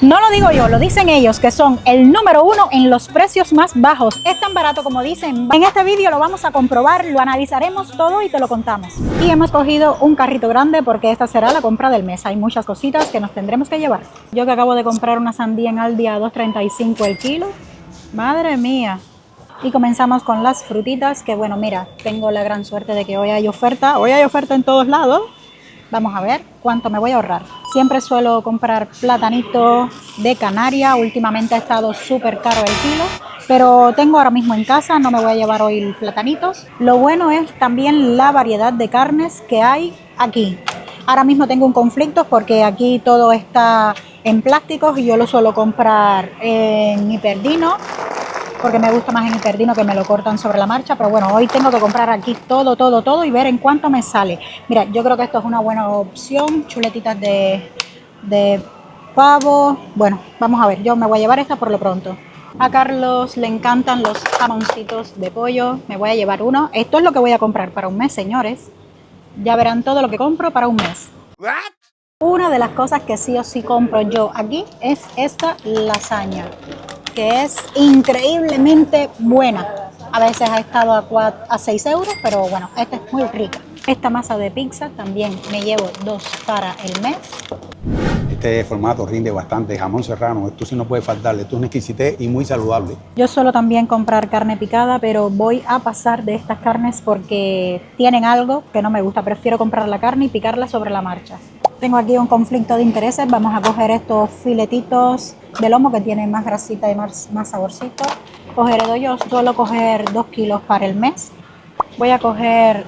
No lo digo yo, lo dicen ellos, que son el número uno en los precios más bajos. Es tan barato como dicen. En este vídeo lo vamos a comprobar, lo analizaremos todo y te lo contamos. Y hemos cogido un carrito grande porque esta será la compra del mes. Hay muchas cositas que nos tendremos que llevar. Yo que acabo de comprar una sandía en Aldi a 2,35 el kilo. Madre mía. Y comenzamos con las frutitas, que bueno, mira, tengo la gran suerte de que hoy hay oferta. Hoy hay oferta en todos lados. Vamos a ver cuánto me voy a ahorrar. Siempre suelo comprar platanito de Canarias. Últimamente ha estado súper caro el kilo, pero tengo ahora mismo en casa, no me voy a llevar hoy platanitos. Lo bueno es también la variedad de carnes que hay aquí. Ahora mismo tengo un conflicto porque aquí todo está en plásticos y yo lo suelo comprar en Hiperdino, porque me gusta más en Hiperdino, que me lo cortan sobre la marcha, pero bueno, hoy tengo que comprar aquí todo y ver en cuánto me sale. Mira, yo creo que esto es una buena opción, chuletitas de pavo. Bueno, vamos a ver, yo me voy a llevar esta por lo pronto. A Carlos le encantan los jamoncitos de pollo, me voy a llevar uno. Esto es lo que voy a comprar para un mes, señores. Ya verán todo lo que compro para un mes. Una de las cosas que sí o sí compro yo aquí es esta lasaña, que es increíblemente buena. A veces ha estado a 6 euros, pero bueno, esta es muy rica. Esta masa de pizza también me llevo 2 para el mes. Este formato rinde bastante, jamón serrano, esto sí no puede faltarle, esto es una exquisitez y muy saludable. Yo suelo también comprar carne picada, pero voy a pasar de estas carnes porque tienen algo que no me gusta. Prefiero comprar la carne y picarla sobre la marcha. Tengo aquí un conflicto de intereses. Vamos a coger estos filetitos de lomo que tienen más grasita y más saborcito. Cogeré yo suelo coger 2 kilos para el mes. Voy a coger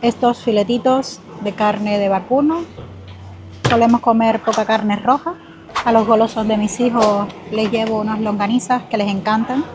estos filetitos de carne de vacuno. Solemos comer poca carne roja. A los golosos de mis hijos les llevo unas longanizas que les encantan.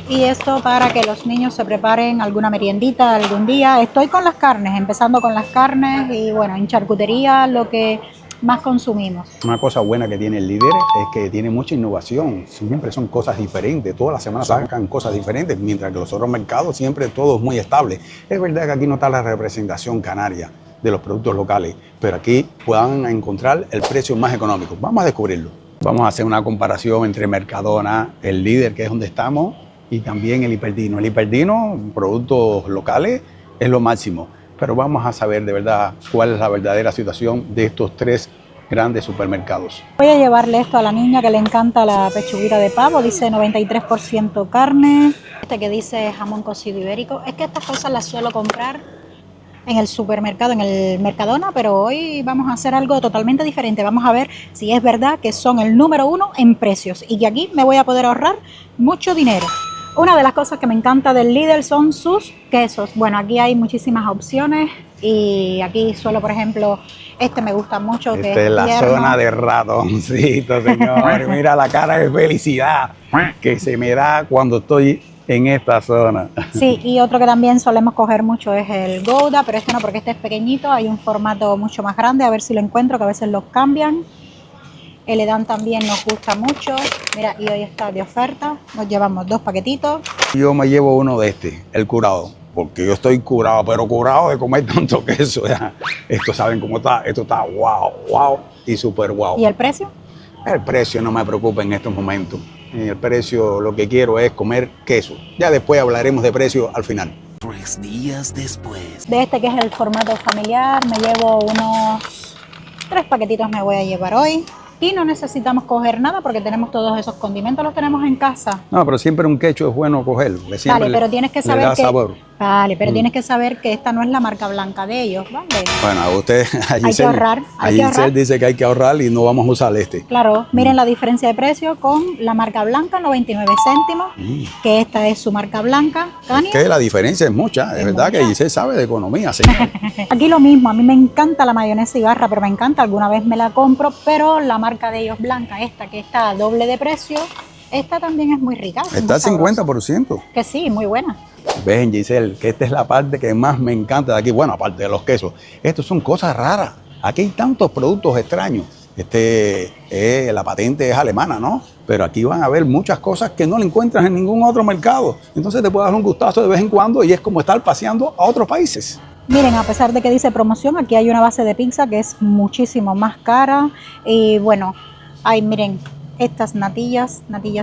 Y esto para que los niños se preparen alguna meriendita algún día. Estoy con las carnes, empezando con las carnes y bueno, en charcutería lo que más consumimos. Una cosa buena que tiene el líder es que tiene mucha innovación, siempre son cosas diferentes, todas las semanas sacan cosas diferentes, mientras que los otros mercados siempre todo es muy estable. Es verdad que aquí no está la representación canaria de los productos locales, pero aquí puedan encontrar el precio más económico. Vamos a descubrirlo. Vamos a hacer una comparación entre Mercadona, el líder, que es donde estamos, y también el Hiperdino. El Hiperdino, productos locales, es lo máximo, pero vamos a saber de verdad cuál es la verdadera situación de estos 3 grandes supermercados. Voy a llevarle esto a la niña que le encanta la pechuguita de pavo, dice 93% carne. Este que dice jamón cocido ibérico. Es que estas cosas las suelo comprar en el supermercado, en el Mercadona, pero hoy vamos a hacer algo totalmente diferente. Vamos a ver si es verdad que son el número 1 en precios y que aquí me voy a poder ahorrar mucho dinero. Una de las cosas que me encanta del Lidl son sus quesos. Bueno, aquí hay muchísimas opciones y aquí suelo, por ejemplo, este me gusta mucho. Esta es la tierno. zona de ratoncito, señor. Mira la cara de felicidad que se me da cuando estoy en esta zona. Sí, y otro que también solemos coger mucho es el Gouda, pero este no, porque este es pequeñito. Hay un formato mucho más grande, a ver si lo encuentro, que a veces los cambian. El Edam también nos gusta mucho. Mira, y hoy está de oferta. Nos llevamos 2 paquetitos. Yo me llevo uno de el curado, porque yo estoy curado, pero curado de comer tanto queso. Ya. Esto saben cómo está, esto está wow y súper wow. ¿Y el precio? El precio no me preocupa en estos momentos. El precio, lo que quiero es comer queso. Ya después hablaremos de precio al final. 3 días después. De este que es el formato familiar, me llevo unos 3 paquetitos me voy a llevar hoy. Y no necesitamos coger nada porque tenemos todos esos condimentos, los tenemos en casa. No, pero siempre un ketchup es bueno cogerlo. Vale, pero tienes que saber da sabor. Vale, pero tienes que saber que esta no es la marca blanca de ellos, ¿vale? Bueno, a usted, hay que ahorrar. Giselle dice que hay que ahorrar y no vamos a usar este. Claro, miren la diferencia de precio con la marca blanca, 99 céntimos, que esta es su marca blanca. Es que la diferencia es mucha, es verdad mucha. Que Giselle sabe de economía, señor. Aquí lo mismo, a mí me encanta la mayonesa Ibarra, pero me encanta, alguna vez me la compro, pero la marca de ellos blanca, esta que está a doble de precio, esta también es muy rica. Está al 50%. Que sí, muy buena. Ven, Giselle, que esta es la parte que más me encanta de aquí. Bueno, aparte de los quesos, estos son cosas raras. Aquí hay tantos productos extraños. La patente es alemana, ¿no? Pero aquí van a ver muchas cosas que no le encuentras en ningún otro mercado. Entonces te puedes dar un gustazo de vez en cuando y es como estar paseando a otros países. Miren, a pesar de que dice promoción, aquí hay una base de pizza que es muchísimo más cara y bueno, Ay, miren, estas natillas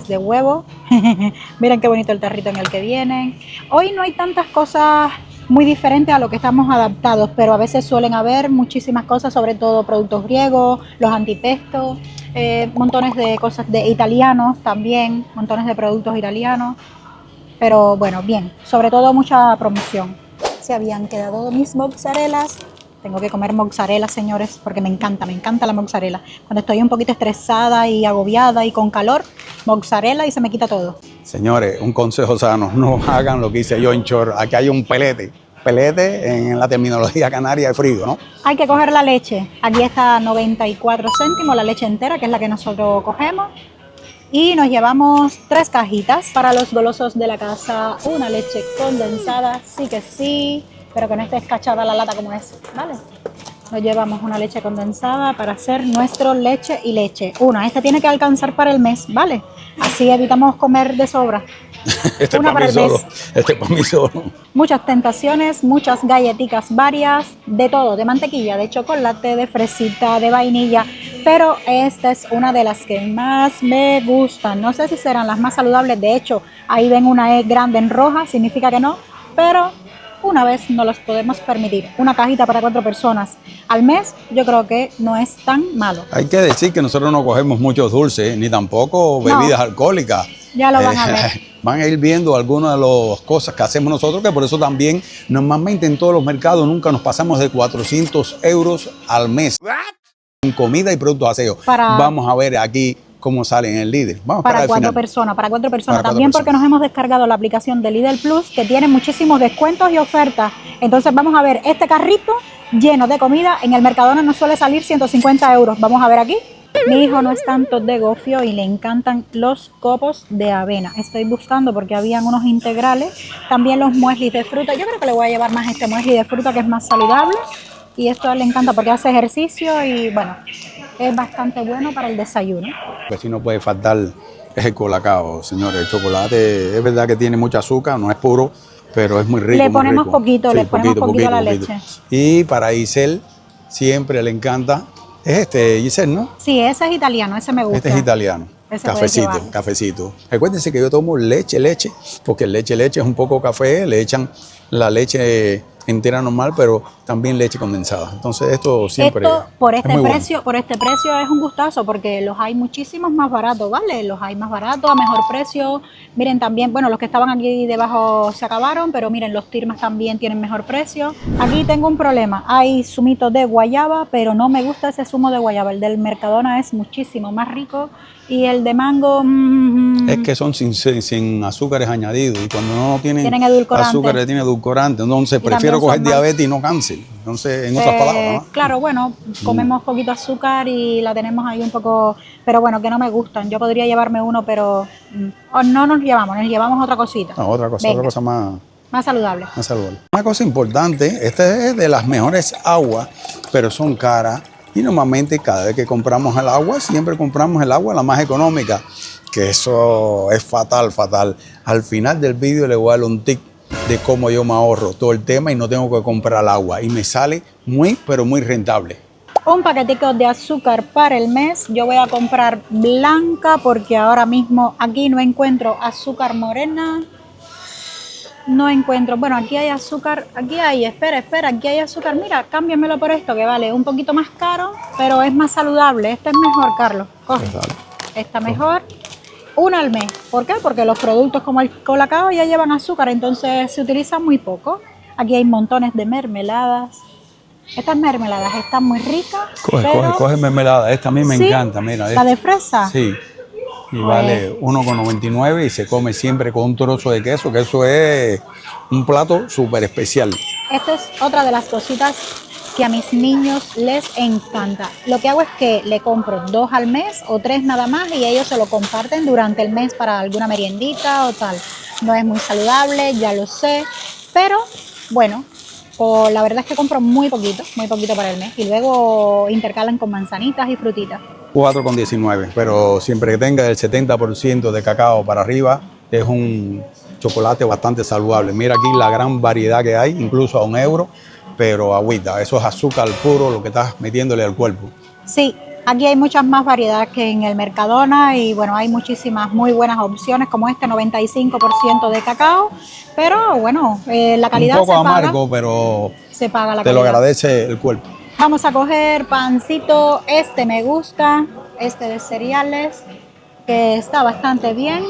de huevo. Miren qué bonito el tarrito en el que vienen. Hoy no hay tantas cosas muy diferentes a lo que estamos adaptados, pero a veces suelen haber muchísimas cosas, sobre todo productos griegos, los antipestos, montones de cosas de italianos también, montones de productos italianos. Pero bueno, bien, sobre todo mucha promoción. Se habían quedado mis mozzarelas. Tengo que comer mozzarella, señores, porque me encanta la mozzarella. Cuando estoy un poquito estresada y agobiada y con calor, mozzarella y se me quita todo. Señores, un consejo sano, no hagan lo que hice yo en Chor. Aquí hay un pelete. Pelete en la terminología canaria de frío, ¿no? Hay que coger la leche. Aquí está 94 céntimos, la leche entera, que es la que nosotros cogemos. Y nos llevamos 3 cajitas para los golosos de la casa. Una leche condensada, sí que sí, pero que no esté escachada la lata como es, ¿vale? Nos llevamos una leche condensada para hacer nuestro leche y leche. Este tiene que alcanzar para el mes, ¿vale? Así evitamos comer de sobra. Este Una para el solo. mes. Este para mí solo. Muchas tentaciones, muchas galletitas varias, de todo, de mantequilla, de chocolate, de fresita, de vainilla, pero esta es una de las que más me gustan. No sé si serán las más saludables, de hecho, ahí ven una E grande en roja, significa que no, pero una vez no los podemos permitir. Una cajita para 4 personas al mes, yo creo que no es tan malo. Hay que decir que nosotros no cogemos muchos dulces, ni tampoco bebidas alcohólicas. Ya lo van a ver. Van a ir viendo algunas de las cosas que hacemos nosotros, que por eso también normalmente en todos los mercados nunca nos pasamos de 400 euros al mes en comida y productos de aseo. Vamos a ver aquí cómo sale en el Lidl. Vamos para 4 personas, para 4 personas. También porque nos hemos descargado la aplicación de Lidl Plus, que tiene muchísimos descuentos y ofertas. Entonces vamos a ver este carrito lleno de comida. En el Mercadona nos suele salir 150 euros. Vamos a ver aquí. Mi hijo no es tanto de gofio y le encantan los copos de avena. Estoy buscando porque habían unos integrales. También los mueslis de fruta. Yo creo que le voy a llevar más este muesli de fruta, que es más saludable. Y esto a él le encanta porque hace ejercicio y bueno, es bastante bueno para el desayuno. Pues si no puede faltar es el colacao, señores. El chocolate es verdad que tiene mucha azúcar, no es puro, pero es muy rico. Le ponemos muy rico. poquito, sí, le ponemos poquito a la leche. Y para Giselle siempre le encanta. Es este, Giselle, ¿no? Sí, ese es italiano, ese me gusta. Este es italiano. Ese cafecito, cafecito. Recuérdense que yo tomo leche, porque el leche es un poco café, le echan la leche entera normal, pero también leche condensada. Entonces esto siempre por este es muy precio, por este precio es un gustazo, porque los hay muchísimos más baratos, ¿vale? Los hay más baratos, a mejor precio. Miren también, bueno, los que estaban aquí debajo se acabaron, pero miren, los Tirmas también tienen mejor precio. Aquí tengo un problema, hay zumito de guayaba, pero no me gusta ese zumo de guayaba. El del Mercadona es muchísimo más rico y el de mango... Es que son sin azúcares añadidos y cuando no tienen edulcorante. azúcares, tiene edulcorante. Entonces prefiero coger diabetes y no cáncer. Entonces, en otras palabras, ¿no? Claro, bueno, comemos poquito azúcar y la tenemos ahí un poco, pero bueno, que no me gustan. Yo podría llevarme uno, pero no nos llevamos otra cosita. No, otra cosa más saludable. Más saludable. Una cosa importante, esta es de las mejores aguas, pero son caras. Y normalmente cada vez que compramos el agua, siempre compramos el agua la más económica, que eso es fatal. Al final del vídeo le voy a dar un tip de cómo yo me ahorro todo el tema y no tengo que comprar agua. Y me sale pero muy rentable. Un paquetico de azúcar para el mes. Yo voy a comprar blanca porque ahora mismo aquí no encuentro azúcar morena. No encuentro, bueno, aquí hay azúcar, espera, aquí hay azúcar, mira, cámbiamelo por esto que vale un poquito más caro, pero es más saludable. Este es mejor, Carlos, coge, está mejor, una al mes. ¿Por qué? Porque los productos como el colacao ya llevan azúcar, entonces se utilizan muy poco. Aquí hay montones de mermeladas. Estas mermeladas están muy ricas. Coge mermelada, esta a mí me encanta, mira. ¿La de fresa? Sí. Y vale 1,99 y se come siempre con un trozo de queso, que eso es un plato súper especial. Esta es otra de las cositas que a mis niños les encanta. Lo que hago es que le compro 2 al mes o 3 nada más y ellos se lo comparten durante el mes para alguna meriendita o tal. No es muy saludable, ya lo sé, pero bueno, la verdad es que compro muy poquito para el mes y luego intercalan con manzanitas y frutitas. 4,19, pero siempre que tenga el 70% de cacao para arriba, es un chocolate bastante saludable. Mira aquí la gran variedad que hay, incluso a €1, pero agüita, eso es azúcar puro lo que estás metiéndole al cuerpo. Sí, Aquí hay muchas más variedades que en el Mercadona y bueno, hay muchísimas muy buenas opciones como este 95% de cacao, pero bueno, la calidad Un poco se paga. amargo, pero Se paga la te lo calidad. agradece el cuerpo. Vamos a coger pancito, este me gusta, este de cereales, que está bastante bien.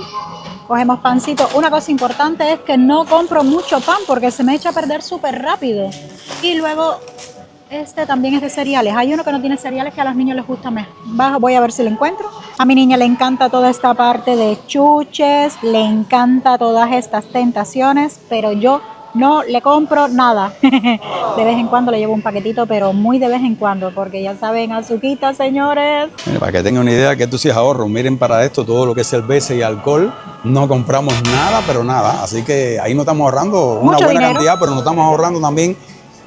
Cogemos pancito. Una cosa importante es que no compro mucho pan porque se me echa a perder súper rápido. Y luego este también es de cereales. Hay uno que no tiene cereales que a los niños les gusta más. Voy a ver si lo encuentro. A mi niña le encanta toda esta parte de chuches, le encanta todas estas tentaciones, pero yo no le compro nada. De vez en cuando le llevo un paquetito, pero muy de vez en cuando, porque ya saben, azuquita, señores. Mira, para que tengan una idea que esto sí es ahorro. Miren para esto todo lo que es cerveza y alcohol. No compramos nada, pero nada. Así que ahí no estamos ahorrando una Mucho buena dinero. cantidad, pero no estamos ahorrando también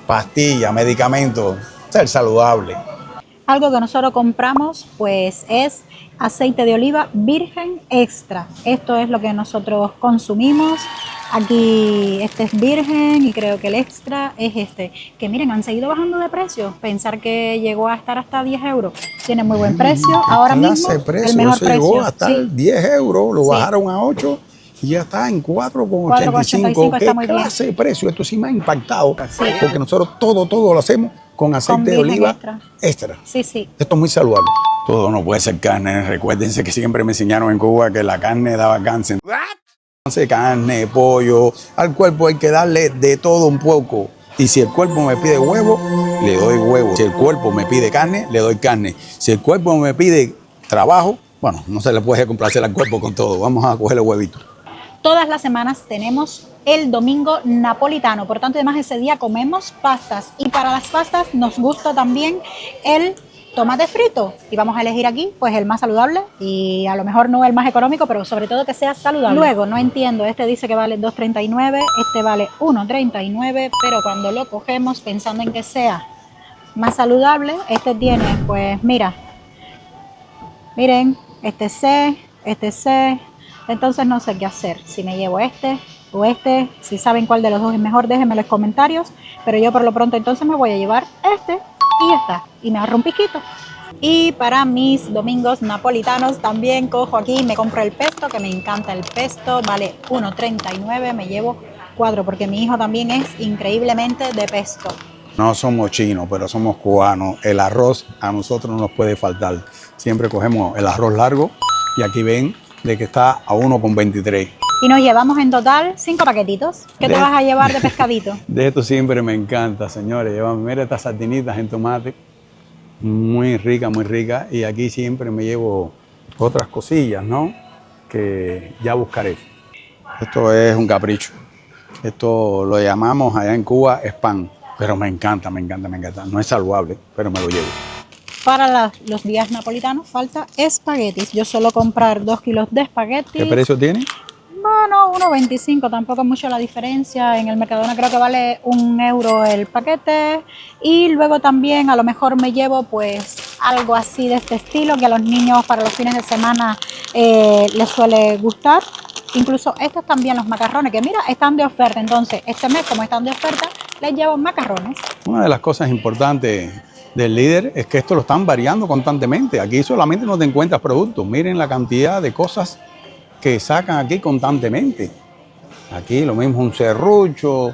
pastillas, medicamentos. Ser saludable. Algo que nosotros compramos pues es aceite de oliva virgen extra. Esto es lo que nosotros consumimos. Aquí este es virgen y creo que el extra es este. Que miren, han seguido bajando de precio. Pensar que llegó a estar hasta 10 euros. Tiene muy buen precio. Ahora mismo el mejor Eso precio. llegó hasta Sí. 10 euros, lo Sí. bajaron a 8 y ya está en 4,85. 4,85 ¿Qué está muy bien. clase de precio? Esto sí me ha impactado. Sí. Porque nosotros todo lo hacemos con aceite de virgen oliva extra. extra. Sí, sí. Esto es muy saludable. Todo no puede ser carne. Recuérdense que siempre me enseñaron en Cuba que la carne daba cáncer. Entonces, carne, pollo, al cuerpo hay que darle de todo un poco. Y si el cuerpo me pide huevo, le doy huevo. Si el cuerpo me pide carne, le doy carne. Si el cuerpo me pide trabajo, bueno, no se le puede complacer al cuerpo con todo. Vamos a coger el huevito. Todas las semanas tenemos el domingo napolitano, por tanto, además ese día comemos pastas y para las pastas nos gusta también el tomate frito y vamos a elegir aquí pues el más saludable y a lo mejor no el más económico, pero sobre todo que sea saludable. Luego, no entiendo, este dice que vale 2,39, este vale 1,39, pero cuando lo cogemos pensando en que sea más saludable, este tiene pues mira, miren, este C, entonces no sé qué hacer, si me llevo este o este, si saben cuál de los dos es mejor, déjenme en los comentarios, pero yo por lo pronto entonces me voy a llevar este y ya está, y me agarro un piquito. Y para mis domingos napolitanos también cojo aquí, me compro el pesto, que me encanta el pesto, vale 1,39, me llevo 4 porque mi hijo también es increíblemente de pesto. No somos chinos, pero somos cubanos. El arroz a nosotros no nos puede faltar. Siempre cogemos el arroz largo y aquí ven de que está a 1,23. Y nos llevamos en total 5 paquetitos. ¿Qué te vas a llevar de pescadito? De esto siempre me encanta, señores. Mira estas sardinitas en tomate. Muy rica, muy rica. Y aquí siempre me llevo otras cosillas, ¿no? Que ya buscaré. Esto es un capricho. Esto lo llamamos allá en Cuba spam. Pero me encanta, me encanta, me encanta. No es saludable, pero me lo llevo. Para los días napolitanos falta espaguetis. Yo suelo comprar 2 kilos de espaguetis. ¿Qué precio tiene? Bueno, 1,25, tampoco es mucho la diferencia. En el Mercadona creo que vale 1 euro el paquete. Y luego también a lo mejor me llevo pues algo así de este estilo que a los niños para los fines de semana les suele gustar. Incluso estos también, los macarrones, que mira, están de oferta. Entonces, este mes como están de oferta, les llevo macarrones. Una de las cosas importantes del líder es que esto lo están variando constantemente. Aquí solamente no te encuentras productos. Miren la cantidad de cosas que sacan aquí constantemente. Aquí lo mismo un serrucho,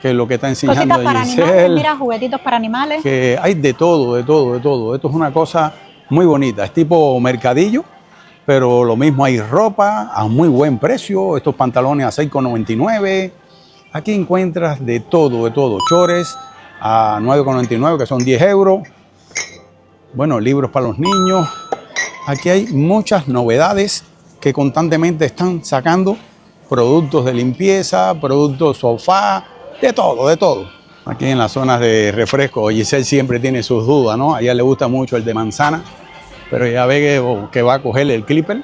que es lo que está enseñando Cositas para animales, Giselle, mira, juguetitos para animales. que hay de todo, de todo, de todo. Esto es una cosa muy bonita, es tipo mercadillo, pero lo mismo hay ropa a muy buen precio, estos pantalones a 6,99. Aquí encuentras de todo, chores a 9,99, que son 10 euros. Bueno, libros para los niños. Aquí hay muchas novedades que constantemente están sacando productos de limpieza, productos sofá, de todo, de todo. Aquí en las zonas de refresco, Giselle siempre tiene sus dudas, ¿no? A ella le gusta mucho el de manzana, pero ya ve que va a coger el clipper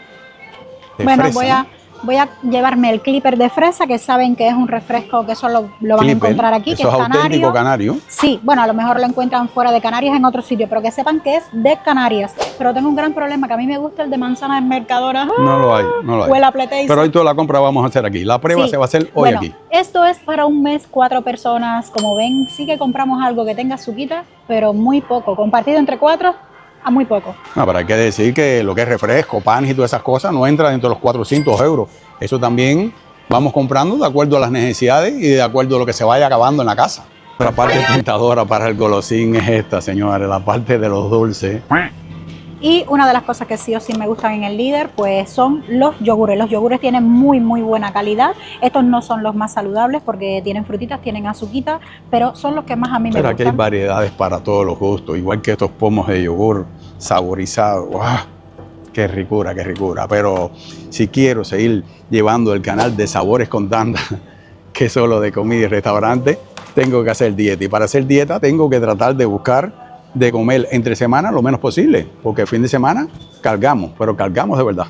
de Bueno, fresa, voy a llevarme el clipper de fresa, que saben que es un refresco que solo lo van a Clipper, encontrar aquí, que eso es es auténtico canario. Sí, bueno, a lo mejor lo encuentran fuera de Canarias en otro sitio, pero que sepan que es de Canarias. Pero tengo un gran problema, que a mí me gusta el de manzana en Mercadona. No lo hay, no lo hay. O el Apleteiza. Pero hoy toda la compra vamos a hacer aquí. La prueba Sí. se va a hacer hoy Bueno, aquí. esto es para un mes, 4 personas. Como ven, sí que compramos algo que tenga suquita, pero muy poco. Compartido entre 4, a muy poco. No, pero hay que decir que lo que es refresco, panes y todas esas cosas no entra dentro de los 400 euros. Eso también vamos comprando de acuerdo a las necesidades y de acuerdo a lo que se vaya acabando en la casa. La parte tentadora para el golosín es esta, señores, la parte de los dulces. Y una de las cosas que sí o sí me gustan en el Líder, pues son los yogures. Los yogures tienen muy buena calidad. Estos no son los más saludables porque tienen frutitas, tienen azuquita, pero son los que más a mí me Pero gustan. aquí hay variedades para todos los gustos, igual que estos pomos de yogur saborizados. ¡Wow! ¡Qué ricura, qué ricura! Pero si quiero seguir llevando el canal de Sabores con Tanda, que solo de comida y restaurante, tengo que hacer dieta. Y para hacer dieta tengo que tratar de buscar de comer entre semana lo menos posible, porque el fin de semana cargamos, pero cargamos de verdad.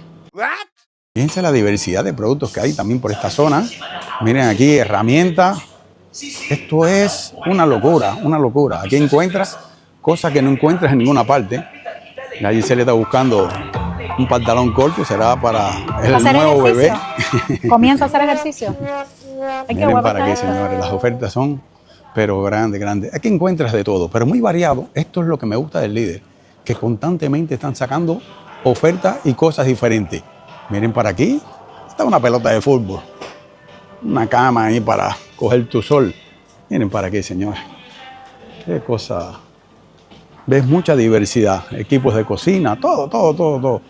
Fíjense la diversidad de productos que hay también por esta zona. Miren aquí, herramientas. Esto es una locura, una locura. Aquí encuentras cosas que no encuentras en ninguna parte. Allí se le está buscando un pantalón corto, será para el nuevo bebé. Comienza a hacer ejercicio. Ay, qué Miren guapo para está qué, esto. señores, las ofertas son, pero grandes. Aquí encuentras de todo, pero muy variado. Esto es lo que me gusta del Líder, que constantemente están sacando ofertas y cosas diferentes. Miren para aquí, está una pelota de fútbol, una cama ahí para coger tu sol. Miren para aquí, señores, qué cosa. Ves mucha diversidad, equipos de cocina, todo.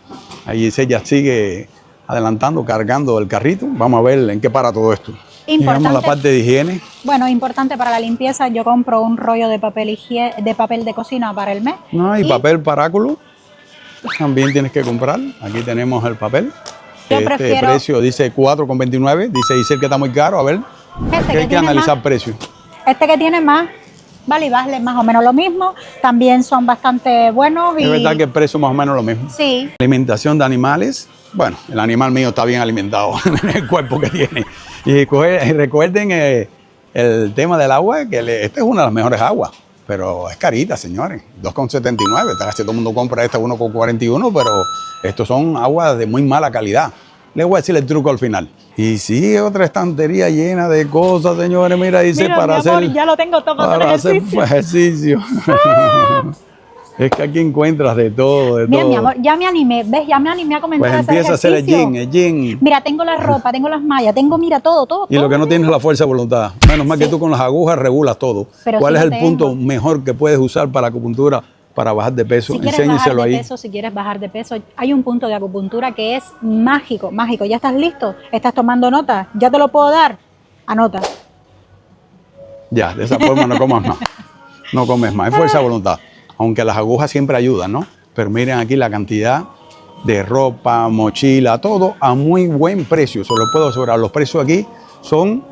Ahí ella sigue adelantando, cargando el carrito. Vamos a ver en qué para todo esto. Llegamos a la parte de higiene. Bueno, importante para la limpieza, yo compro un rollo de papel de cocina para el mes. No, hay papel paráculo, también tienes que comprar. Aquí tenemos el papel. Yo Este prefiero precio dice 4,29, dice Isel que está muy caro. A ver, que hay que analizar precios. Este que tiene más, vale, y vale más o menos lo mismo. También son bastante buenos. Es verdad que el precio más o menos lo mismo. Sí. Alimentación de animales. Bueno, el animal mío está bien alimentado en el cuerpo que tiene. Y recuerden el tema del agua, que esta es una de las mejores aguas, pero es carita, señores. 2,79. Casi todo el mundo compra esta 1,41, pero estos son aguas de muy mala calidad. Les voy a decir el truco al final. Y sí, otra estantería llena de cosas, señores. Mira, dice Mira, para mi amor, hacer, ya lo tengo todo para hacer ejercicio. Es que aquí encuentras de todo, Mira, mi amor, ya me animé, ¿ves? Ya me animé a comenzar Pues a hacer empieza a hacer ejercicio. el gym. Mira, tengo la ropa, tengo las mallas, tengo, mira, todo. Y lo que no tienes es la fuerza de voluntad. Menos mal que tú con las agujas regulas todo. Pero ¿Cuál sí es lo el punto tengo. mejor que puedes usar para la acupuntura para bajar de peso? Si quieres bajar Enséñeselo de ahí. peso, si quieres bajar de peso, hay un punto de acupuntura que es mágico. ¿Ya estás listo? ¿Estás tomando nota? ¿Ya te lo puedo dar? Anota. Ya, de esa forma no comas más. No comes más. Es fuerza de voluntad. Aunque las agujas siempre ayudan, ¿no? Pero miren aquí la cantidad de ropa, mochila, todo a muy buen precio. Se lo puedo asegurar. Los precios aquí son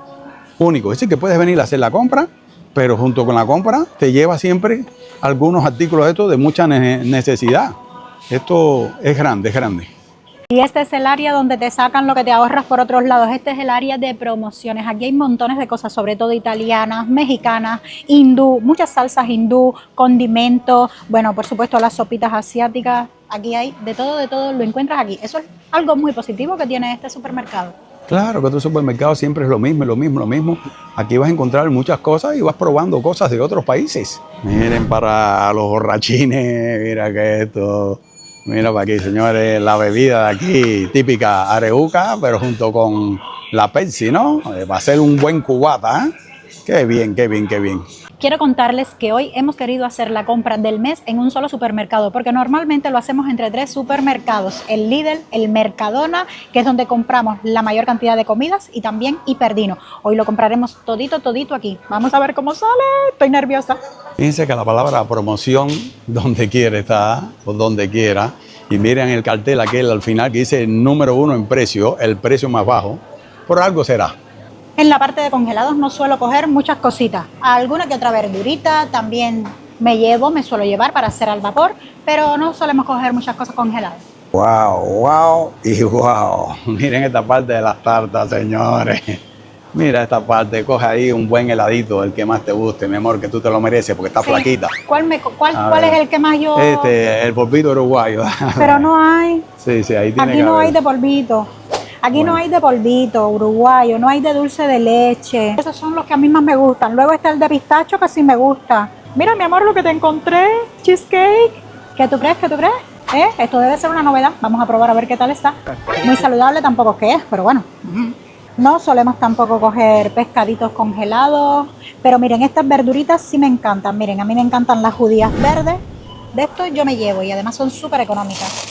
únicos. Es decir, que puedes venir a hacer la compra, pero junto con la compra te lleva siempre algunos artículos de estos de mucha necesidad. Esto es grande, es grande. Y este es el área donde te sacan lo que te ahorras por otros lados. Este es el área de promociones. Aquí hay montones de cosas, sobre todo italianas, mexicanas, hindú, muchas salsas hindú, condimentos, bueno, por supuesto las sopitas asiáticas. Aquí hay de todo, lo encuentras aquí. Eso es algo muy positivo que tiene este supermercado. Claro que tu supermercado siempre es lo mismo. Aquí vas a encontrar muchas cosas y vas probando cosas de otros países. Miren para los borrachines, mira que esto... Mira para aquí, señores, la bebida de aquí, típica areuca, pero junto con la Pepsi, ¿no? Va a ser un buen cubata, ¿eh? Qué bien. Quiero contarles que hoy hemos querido hacer la compra del mes en un solo supermercado, porque normalmente lo hacemos entre 3 supermercados, el Lidl, el Mercadona, que es donde compramos la mayor cantidad de comidas, y también Hiperdino. Hoy lo compraremos todito aquí. Vamos a ver cómo sale, estoy nerviosa. Fíjense que la palabra promoción, donde quiera está, o donde quiera, y miren el cartel aquel al final que dice número 1 en precio, el precio más bajo, por algo será. En la parte de congelados no suelo coger muchas cositas, alguna que otra verdurita también me suelo llevar para hacer al vapor, pero no solemos coger muchas cosas congeladas. Wow y wow. Miren esta parte de las tartas, señores. Mira esta parte, coge ahí un buen heladito, el que más te guste, mi amor, que tú te lo mereces porque estás flaquita. ¿Cuál es el que más yo...? El polvito uruguayo. Pero no hay. Sí, ahí tiene Aquí que no haber. hay de polvito. Aquí no hay de polvito uruguayo, no hay de dulce de leche. Esos son los que a mí más me gustan. Luego está el de pistacho que sí me gusta. Mira, mi amor, lo que te encontré. Cheesecake. ¿Qué tú crees? ¿Qué tú crees? Esto debe ser una novedad. Vamos a probar a ver qué tal está. Muy saludable tampoco es que es, pero bueno. No solemos tampoco coger pescaditos congelados. Pero miren, estas verduritas sí me encantan. Miren, a mí me encantan las judías verdes. De esto yo me llevo y además son súper económicas.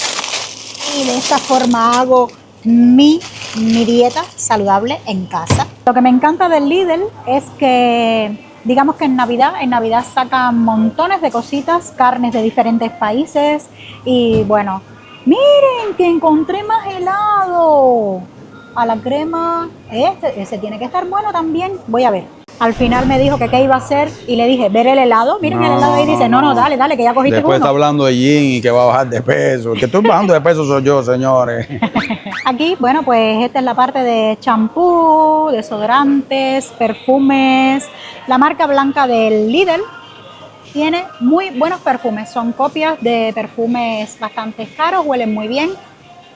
Y de esta forma hago mi dieta saludable en casa. Lo que me encanta del Lidl es que, digamos que en Navidad sacan montones de cositas, carnes de diferentes países y bueno, miren que encontré más helado a la crema, ese tiene que estar bueno también, voy a ver. Al final me dijo que qué iba a hacer y le dije, ver el helado, miren el helado ahí, dice, no, dale, que ya cogiste Después uno. está hablando de Jin y que va a bajar de peso. El que estoy bajando de peso soy yo, señores. Aquí, bueno, pues esta es la parte de champú, desodorantes, perfumes. La marca blanca del Lidl tiene muy buenos perfumes. Son copias de perfumes bastante caros, huelen muy bien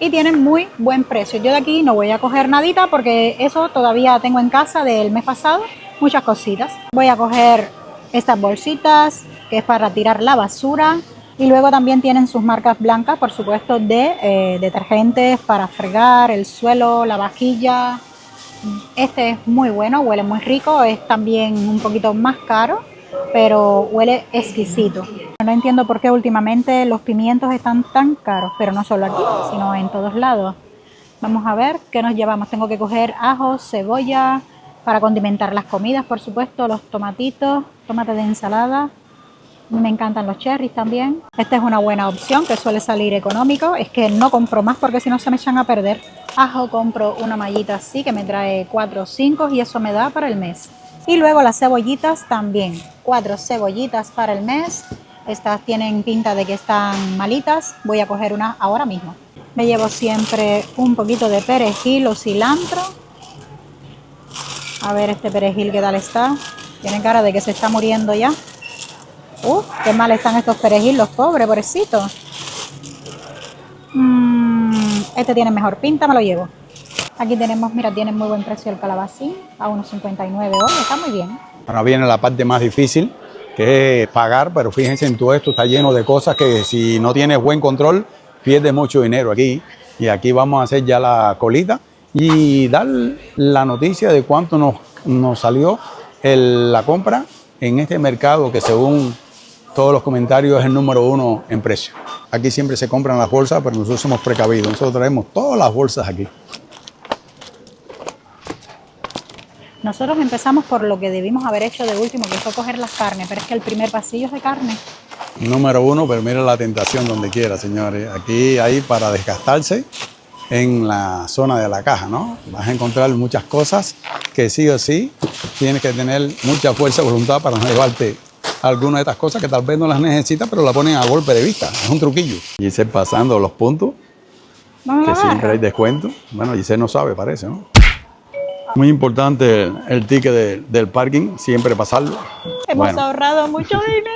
y tienen muy buen precio. Yo de aquí no voy a coger nadita porque eso todavía tengo en casa del mes pasado. Muchas cositas. Voy a coger estas bolsitas que es para tirar la basura. Y luego también tienen sus marcas blancas, por supuesto, de detergentes para fregar el suelo, la vajilla. Este es muy bueno, huele muy rico, es también un poquito más caro, pero huele exquisito. No entiendo por qué últimamente los pimientos están tan caros, pero no solo aquí, sino en todos lados. Vamos a ver qué nos llevamos. Tengo que coger ajo, cebolla, para condimentar las comidas, por supuesto, los tomatitos, tomate de ensalada. Me encantan los cherries también. Esta es una buena opción que suele salir económico. Es que no compro más porque si no se me echan a perder. Ajo compro una mallita así que me trae 4 o 5 y eso me da para el mes. Y luego las cebollitas también. 4 cebollitas para el mes. Estas tienen pinta de que están malitas. Voy a coger una ahora mismo. Me llevo siempre un poquito de perejil o cilantro. A ver este perejil qué tal está. Tiene cara de que se está muriendo ya. Qué mal están estos perejil, los pobres, pobrecitos. Este tiene mejor pinta, me lo llevo. Aquí tenemos, mira, tiene muy buen precio el calabacín, a 1,59 hoy, está muy bien. Ahora viene la parte más difícil, que es pagar, pero fíjense en todo esto, está lleno de cosas que si no tienes buen control, pierdes mucho dinero aquí. Y aquí vamos a hacer ya la colita y dar la noticia de cuánto nos salió la compra en este mercado que según todos los comentarios es el número 1 en precio. Aquí siempre se compran las bolsas, pero nosotros somos precavidos. Nosotros traemos todas las bolsas aquí. Nosotros empezamos por lo que debimos haber hecho de último, que fue coger las carnes, pero es que el primer pasillo es de carne. Número 1, pero mira la tentación donde quiera, señores. Aquí hay para desgastarse en la zona de la caja, ¿no? Vas a encontrar muchas cosas que sí o sí tienes que tener mucha fuerza de voluntad para no llevarte algunas de estas cosas que tal vez no las necesitas, pero la ponen a golpe de vista. Es un truquillo. Giselle pasando los puntos, que siempre hay descuento. Bueno, Giselle no sabe, parece, ¿no? Muy importante el ticket del parking, siempre pasarlo. Hemos ahorrado mucho dinero.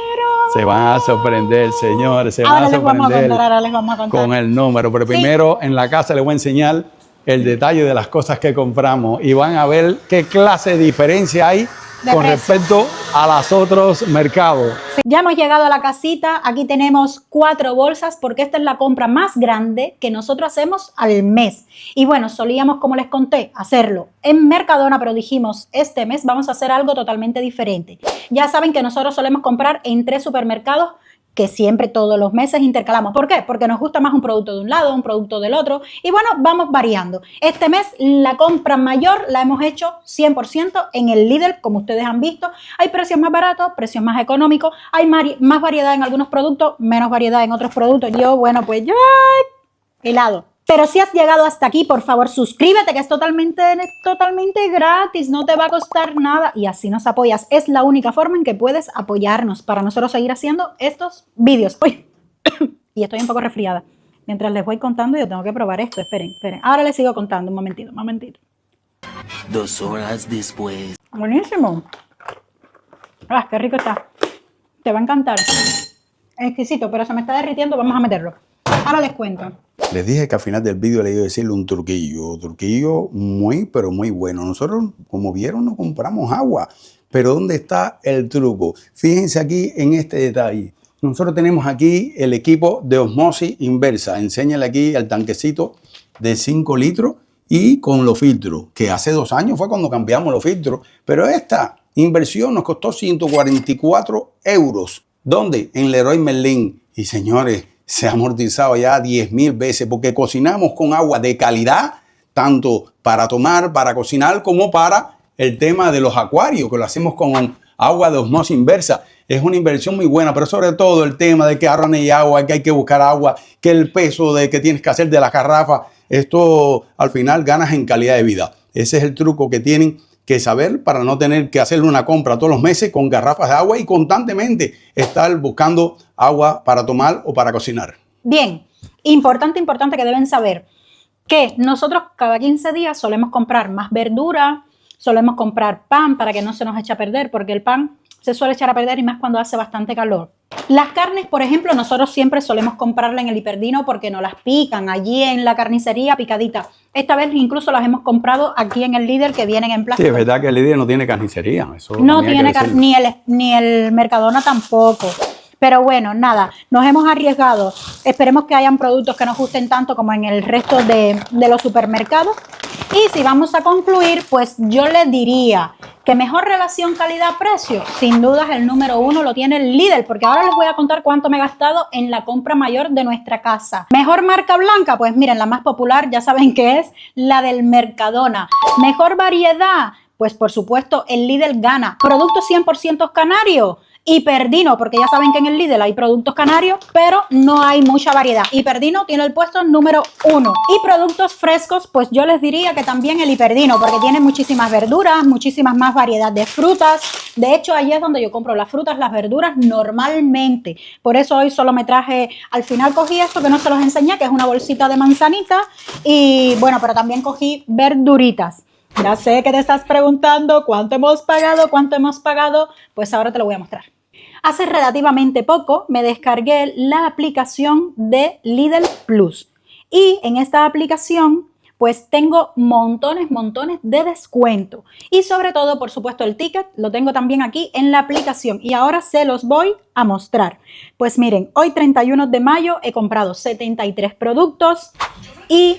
Se van a sorprender, señores, se van a sorprender ahora les vamos a contar con el número. Pero primero en la casa les voy a enseñar el detalle de las cosas que compramos y van a ver qué clase de diferencia hay con respecto a los otros mercados. Sí. Ya hemos llegado a la casita, aquí tenemos 4 bolsas porque esta es la compra más grande que nosotros hacemos al mes. Y bueno, solíamos, como les conté, hacerlo en Mercadona, pero dijimos, este mes vamos a hacer algo totalmente diferente. Ya saben que nosotros solemos comprar en 3 supermercados que siempre todos los meses intercalamos. ¿Por qué? Porque nos gusta más un producto de un lado, un producto del otro. Y bueno, vamos variando. Este mes la compra mayor la hemos hecho 100% en el Lidl, como ustedes han visto. Hay precios más baratos, precios más económicos. Hay más variedad en algunos productos, menos variedad en otros productos. Yo, bueno, pues yo... helado. Pero si has llegado hasta aquí, por favor, suscríbete, que es totalmente gratis, no te va a costar nada y así nos apoyas. Es la única forma en que puedes apoyarnos para nosotros seguir haciendo estos vídeos. Uy, y estoy un poco resfriada. Mientras les voy contando, yo tengo que probar esto. Esperen. Ahora les sigo contando, un momentito. 2 horas después. Buenísimo. Ah, qué rico está. Te va a encantar. Exquisito, pero se me está derritiendo, vamos a meterlo. Ahora les cuento. Les dije que al final del vídeo le iba a decirle un truquillo muy, pero muy bueno. Nosotros, como vieron, no compramos agua. Pero ¿dónde está el truco? Fíjense aquí en este detalle. Nosotros tenemos aquí el equipo de osmosis inversa. Enséñale aquí el tanquecito de 5 litros y con los filtros, que hace 2 años fue cuando cambiamos los filtros. Pero esta inversión nos costó 144 euros. ¿Dónde? En Leroy Merlin. Y señores, se ha amortizado ya 10.000 veces porque cocinamos con agua de calidad, tanto para tomar, para cocinar, como para el tema de los acuarios, que lo hacemos con agua de osmosis inversa. Es una inversión muy buena, pero sobre todo el tema de que ahora no hay agua, que hay que buscar agua, que el peso de que tienes que hacer de la garrafa, esto al final ganas en calidad de vida. Ese es el truco que tienen que saber para no tener que hacerle una compra todos los meses con garrafas de agua y constantemente estar buscando agua para tomar o para cocinar. Bien, importante que deben saber que nosotros cada 15 días solemos comprar más verdura, solemos comprar pan para que no se nos eche a perder, porque el pan se suele echar a perder y más cuando hace bastante calor. Las carnes, por ejemplo, nosotros siempre solemos comprarla en el Hiperdino porque nos las pican allí en la carnicería picadita. Esta vez incluso las hemos comprado aquí en el Líder, que vienen en plástico. Sí, es verdad que el Líder no tiene carnicería. Eso no tiene ni el Mercadona tampoco. Pero bueno, nada, nos hemos arriesgado. Esperemos que hayan productos que nos gusten tanto como en el resto de los supermercados. Y si vamos a concluir, pues yo les diría que mejor relación calidad-precio, sin dudas el número 1 lo tiene el Lidl, porque ahora les voy a contar cuánto me he gastado en la compra mayor de nuestra casa. Mejor marca blanca, pues miren, la más popular ya saben que es la del Mercadona. Mejor variedad, pues por supuesto el Lidl gana. Productos 100% canarios. Hiperdino, porque ya saben que en el Lidl hay productos canarios, pero no hay mucha variedad. Hiperdino tiene el puesto número 1. Y productos frescos, pues yo les diría que también el Hiperdino, porque tiene muchísimas verduras, muchísimas más variedad de frutas. De hecho, ahí es donde yo compro las frutas, las verduras normalmente. Por eso hoy solo me traje, al final cogí esto que no se los enseñé, que es una bolsita de manzanita. Y bueno, pero también cogí verduritas. Ya sé que te estás preguntando cuánto hemos pagado, pues ahora te lo voy a mostrar. Hace relativamente poco me descargué la aplicación de Lidl Plus y en esta aplicación pues tengo montones de descuento y sobre todo, por supuesto, el ticket lo tengo también aquí en la aplicación y ahora se los voy a mostrar. Pues miren, hoy 31 de mayo he comprado 73 productos y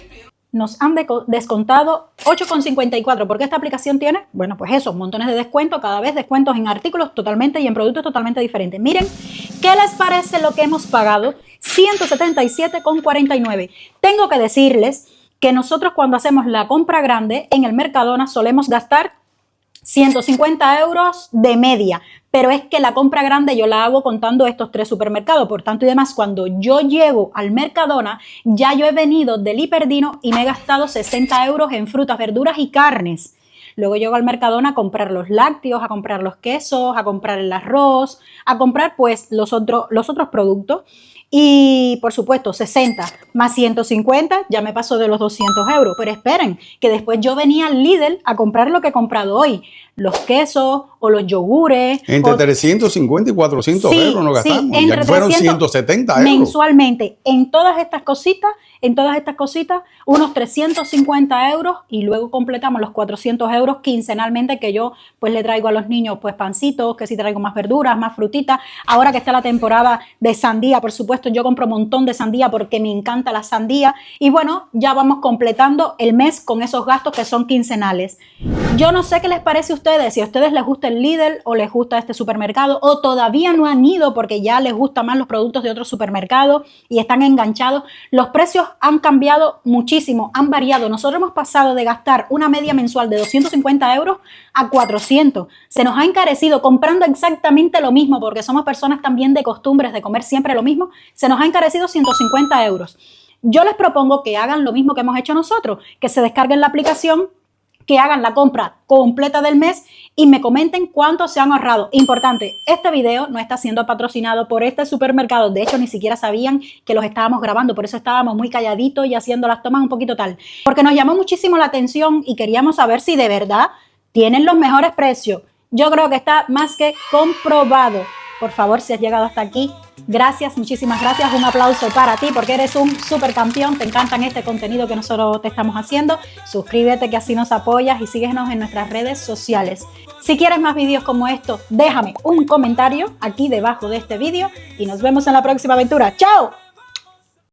nos han descontado 8,54. ¿Por qué esta aplicación tiene? Bueno, pues eso, montones de descuentos, cada vez descuentos en artículos totalmente y en productos totalmente diferentes. Miren, ¿qué les parece lo que hemos pagado? 177,49. Tengo que decirles que nosotros cuando hacemos la compra grande en el Mercadona solemos gastar 150 euros de media, pero es que la compra grande yo la hago contando estos 3 supermercados, por tanto y demás, cuando yo llego al Mercadona, ya yo he venido del Hiperdino y me he gastado 60 euros en frutas, verduras y carnes. Luego llego al Mercadona a comprar los lácteos, a comprar los quesos, a comprar el arroz, a comprar pues los otros productos. Y por supuesto 60 más 150 ya me paso de los 200 euros. Pero esperen, que después yo venía al Lidl a comprar lo que he comprado hoy. Los quesos o los yogures. Entre 350 y 400 euros nos gastamos. Sí, ya fueron 170 euros. Mensualmente. En todas estas cositas, unos 350 euros y luego completamos los 400 euros quincenalmente que yo pues le traigo a los niños pues pancitos, que si traigo más verduras, más frutitas. Ahora que está la temporada de sandía, por supuesto, yo compro un montón de sandía porque me encanta la sandía. Y bueno, ya vamos completando el mes con esos gastos que son quincenales. Yo no sé qué les parece a ustedes, si a ustedes les gusta el Lidl o les gusta este supermercado o todavía no han ido porque ya les gustan más los productos de otros supermercados y están enganchados. Los precios han cambiado muchísimo, han variado. Nosotros hemos pasado de gastar una media mensual de 250 euros a 400. Se nos ha encarecido comprando exactamente lo mismo porque somos personas también de costumbres de comer siempre lo mismo. Se nos ha encarecido 150 euros. Yo les propongo que hagan lo mismo que hemos hecho nosotros, que se descarguen la aplicación, que hagan la compra completa del mes y me comenten cuánto se han ahorrado. Importante, este video no está siendo patrocinado por este supermercado. De hecho, ni siquiera sabían que los estábamos grabando. Por eso estábamos muy calladitos y haciendo las tomas un poquito tal. Porque nos llamó muchísimo la atención y queríamos saber si de verdad tienen los mejores precios. Yo creo que está más que comprobado. Por favor, si has llegado hasta aquí, Gracias, muchísimas gracias. Un aplauso para ti porque eres un super campeón. Te encantan este contenido que nosotros te estamos haciendo. Suscríbete que así nos apoyas y síguenos en nuestras redes sociales. Si quieres más vídeos como estos, déjame un comentario aquí debajo de este vídeo y nos vemos en la próxima aventura. ¡Chao!